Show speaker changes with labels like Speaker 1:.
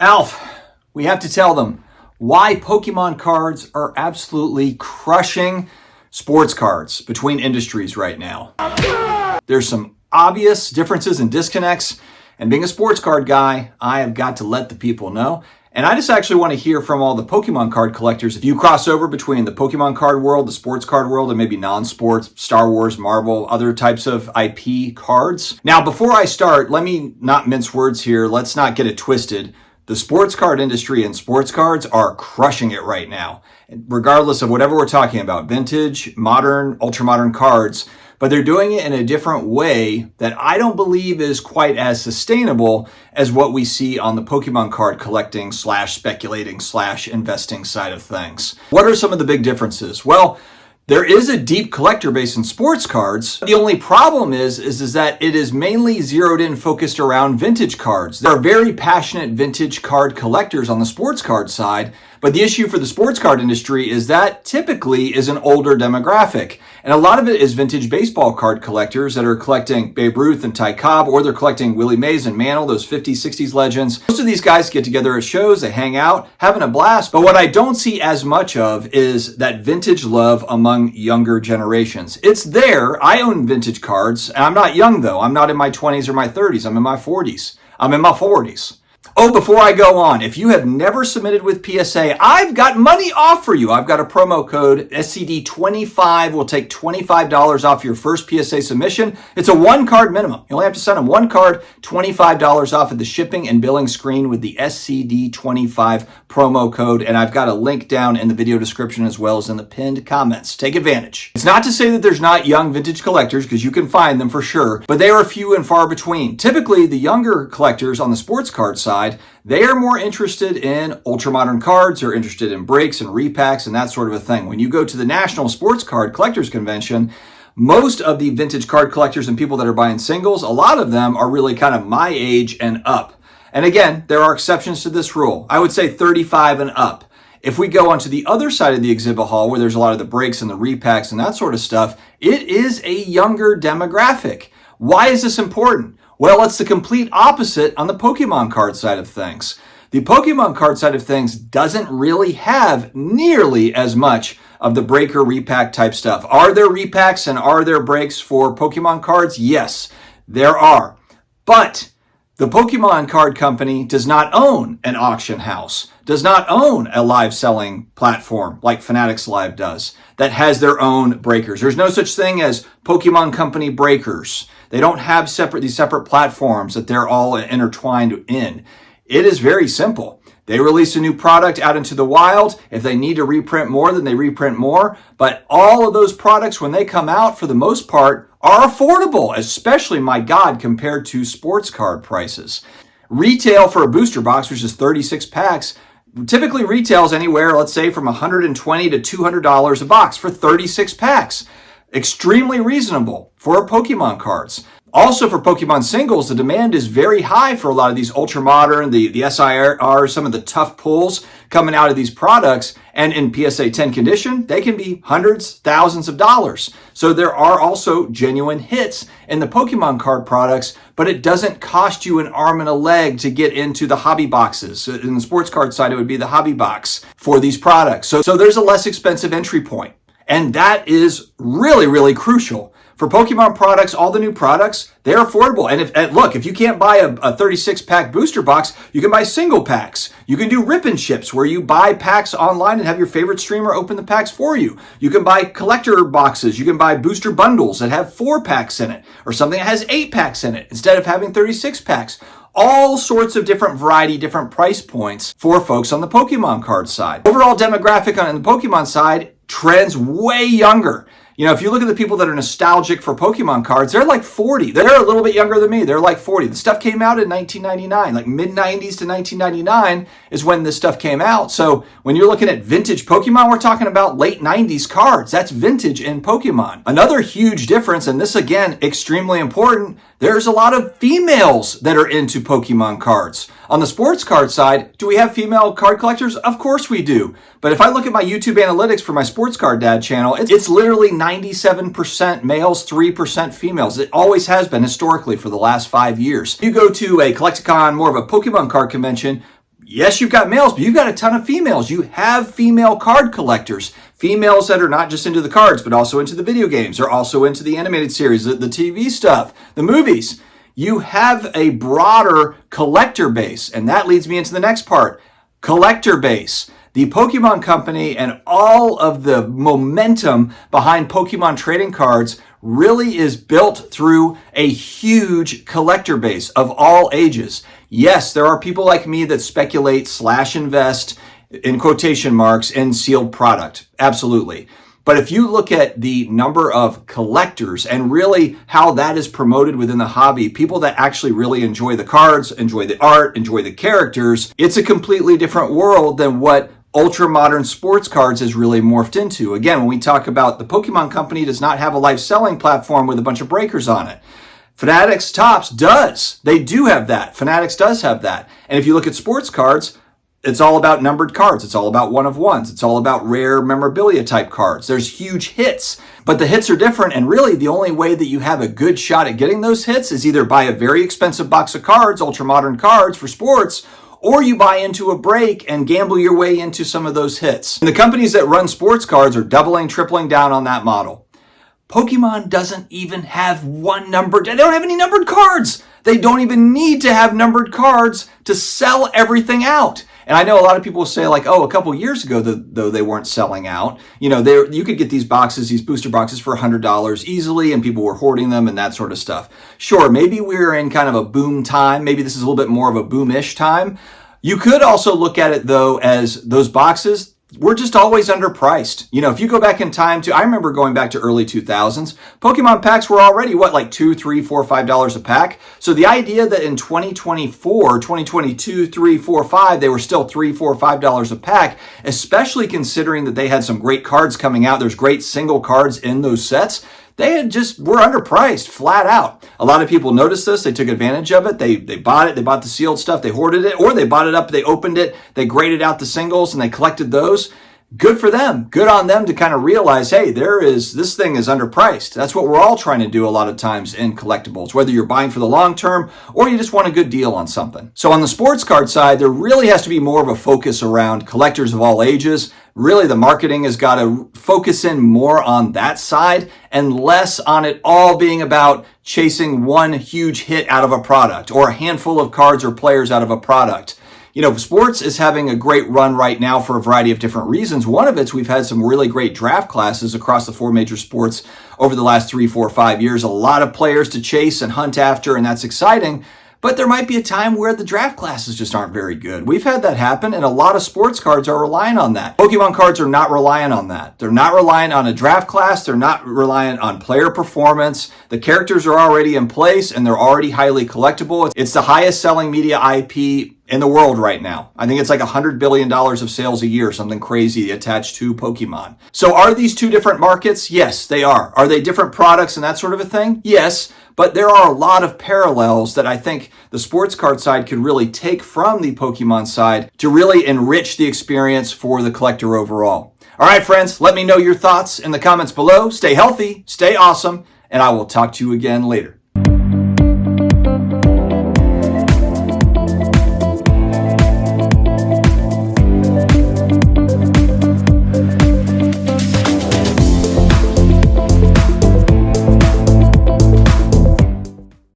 Speaker 1: Alf, we have to tell them why Pokemon cards are absolutely crushing sports cards between industries right now. There's some obvious differences and disconnects, and being a sports card guy, I have got to let the people know. And I just actually want to hear from all the Pokemon card collectors. If you cross over between the Pokemon card world, the sports card world, and maybe non-sports, Star Wars, Marvel, other types of IP cards. Now, before I start, let me not mince words here. Let's not get it twisted. The sports card industry and sports cards are crushing it right now, regardless of whatever we're talking about, vintage, modern, ultra-modern cards, but they're doing it in a different way that I don't believe is quite as sustainable as what we see on the Pokemon card collecting / speculating / investing side of things. What are some of the big differences? Well, there is a deep collector base in sports cards. The only problem is that it is mainly zeroed in, focused around vintage cards. There are very passionate vintage card collectors on the sports card side, but the issue for the sports card industry is that typically is an older demographic. And a lot of it is vintage baseball card collectors that are collecting Babe Ruth and Ty Cobb, or they're collecting Willie Mays and Mantle, those 50s, 60s legends. Most of these guys get together at shows, they hang out, having a blast. But what I don't see as much of is that vintage love among younger generations. It's there. I own vintage cards, and I'm not young though. I'm not in my 20s or my 30s. I'm in my 40s. I'm in my 40s. Oh, before I go on, if you have never submitted with PSA, I've got money off for you. I've got a promo code, SCD25 will take $25 off your first PSA submission. It's a one card minimum. You only have to send them one card, $25 off at the shipping and billing screen with the SCD25 promo code. And I've got a link down in the video description as well as in the pinned comments. Take advantage. It's not to say that there's not young vintage collectors, because you can find them for sure, but they are few and far between. Typically, the younger collectors on the sports card side, they are more interested in ultra-modern cards, or interested in breaks and repacks and that sort of a thing. When you go to the National Sports Card Collectors Convention, most of the vintage card collectors and people that are buying singles, a lot of them are really kind of my age and up. And again, there are exceptions to this rule. I would say 35 and up. If we go onto the other side of the exhibit hall, where there's a lot of the breaks and the repacks and that sort of stuff, it is a younger demographic. Why is this important? Well, it's the complete opposite on the Pokemon card side of things. The Pokemon card side of things doesn't really have nearly as much of the breaker repack type stuff. Are there repacks and are there breaks for Pokemon cards? Yes, there are. But the Pokemon card company does not own an auction house, does not own a live selling platform like Fanatics Live does that has their own breakers. There's no such thing as Pokemon company breakers. They don't have these separate platforms that they're all intertwined in. It is very simple. They release a new product out into the wild. If they need to reprint more, then they reprint more. But all of those products, when they come out, for the most part, are affordable, especially, my God, compared to sports card prices. Retail for a booster box, which is 36 packs, typically retails anywhere, let's say, from $120 to $200 a box for 36 packs. Extremely reasonable for Pokemon cards. Also for Pokemon singles, the demand is very high for a lot of these ultra-modern, the SIR, some of the tough pulls coming out of these products. And in PSA 10 condition, they can be hundreds, thousands of dollars. So there are also genuine hits in the Pokemon card products, but it doesn't cost you an arm and a leg to get into the hobby boxes. In the sports card side, it would be the hobby box for these products. So there's a less expensive entry point. And that is really, really crucial. For Pokemon products, all the new products, they're affordable. And look, if you can't buy a 36-pack booster box, you can buy single packs. You can do rip and ships, where you buy packs online and have your favorite streamer open the packs for you. You can buy collector boxes. You can buy booster bundles that have 4 packs in it, or something that has 8 packs in it instead of having 36 packs. All sorts of different variety, different price points for folks on the Pokemon card side. Overall demographic on the Pokemon side trends way younger. You know, if you look at the people that are nostalgic for Pokemon cards, they're like 40. They're a little bit younger than me. They're like 40. The stuff came out in 1999, like mid-90s to 1999 is when this stuff came out. So when you're looking at vintage Pokemon, we're talking about late 90s cards. That's vintage in Pokemon. Another huge difference, and this again, extremely important, there's a lot of females that are into Pokemon cards. On the sports card side, do we have female card collectors? Of course we do. But if I look at my YouTube analytics for my Sports Card Dad channel, it's literally 97% males, 3% females. It always has been historically for the last 5 years. You go to a Collecticon, more of a Pokemon card convention, Yes, you've got males, but you've got a ton of females. You have female card collectors. Females that are not just into the cards, but also into the video games. They're also into the animated series, the TV stuff, the movies. You have a broader collector base. And that leads me into the next part. Collector base. The Pokemon Company and all of the momentum behind Pokemon trading cards really is built through a huge collector base of all ages. Yes, there are people like me that speculate / invest, in quotation marks, in sealed product. Absolutely. But if you look at the number of collectors and really how that is promoted within the hobby, people that actually really enjoy the cards, enjoy the art, enjoy the characters, it's a completely different world than what ultra modern sports cards has really morphed into. Again, when we talk about the Pokemon Company does not have a live selling platform with a bunch of breakers on it. Fanatics Topps does. They do have that. Fanatics does have that. And if you look at sports cards, it's all about numbered cards. It's all about one of ones. It's all about rare memorabilia type cards. There's huge hits, but the hits are different. And really the only way that you have a good shot at getting those hits is either buy a very expensive box of cards, ultra modern cards for sports, or you buy into a break and gamble your way into some of those hits. And the companies that run sports cards are doubling, tripling down on that model. Pokemon doesn't even have one numbered, they don't have any numbered cards. They don't even need to have numbered cards to sell everything out. And I know a lot of people will say like, oh, a couple years ago, though they weren't selling out, you could get these boxes, these booster boxes for $100 easily, and people were hoarding them and that sort of stuff. Sure, maybe we're in kind of a boom time. Maybe this is a little bit more of a boom-ish time. You could also look at it though as those boxes, we're just always underpriced. If you go back in time I remember going back to early 2000s, Pokemon packs were already what, $2, $3, $4, $5 a pack. So the idea that in 2024, 2022, $3, $4, $5, they were still $3, $4, $5 a pack, especially considering that they had some great cards coming out. There's great single cards in those sets. They were underpriced, flat out. A lot of people noticed this. They took advantage of it. They bought it. They bought the sealed stuff. They hoarded it, or they bought it up. They opened it. They graded out the singles and they collected those. Good for them. Good on them to kind of realize, hey, this thing is underpriced. That's what we're all trying to do a lot of times in collectibles, whether you're buying for the long term or you just want a good deal on something. So on the sports card side, there really has to be more of a focus around collectors of all ages. Really, the marketing has got to focus in more on that side and less on it all being about chasing one huge hit out of a product or a handful of cards or players out of a product. Sports is having a great run right now for a variety of different reasons. One of it's we've had some really great draft classes across the 4 major sports over the last 3, 4, 5 years. A lot of players to chase and hunt after, and that's exciting. But there might be a time where the draft classes just aren't very good. We've had that happen, and a lot of sports cards are relying on that. Pokemon cards are not reliant on that. They're not reliant on a draft class. They're not reliant on player performance. The characters are already in place, and they're already highly collectible. It's the highest selling media IP in the world right now. I think it's like $100 billion of sales a year, something crazy attached to Pokemon. So are these two different markets? Yes, they are. Are they different products and that sort of a thing? Yes. But there are a lot of parallels that I think the sports card side could really take from the Pokemon side to really enrich the experience for the collector overall. All right, friends, let me know your thoughts in the comments below. Stay healthy, stay awesome, and I will talk to you again later.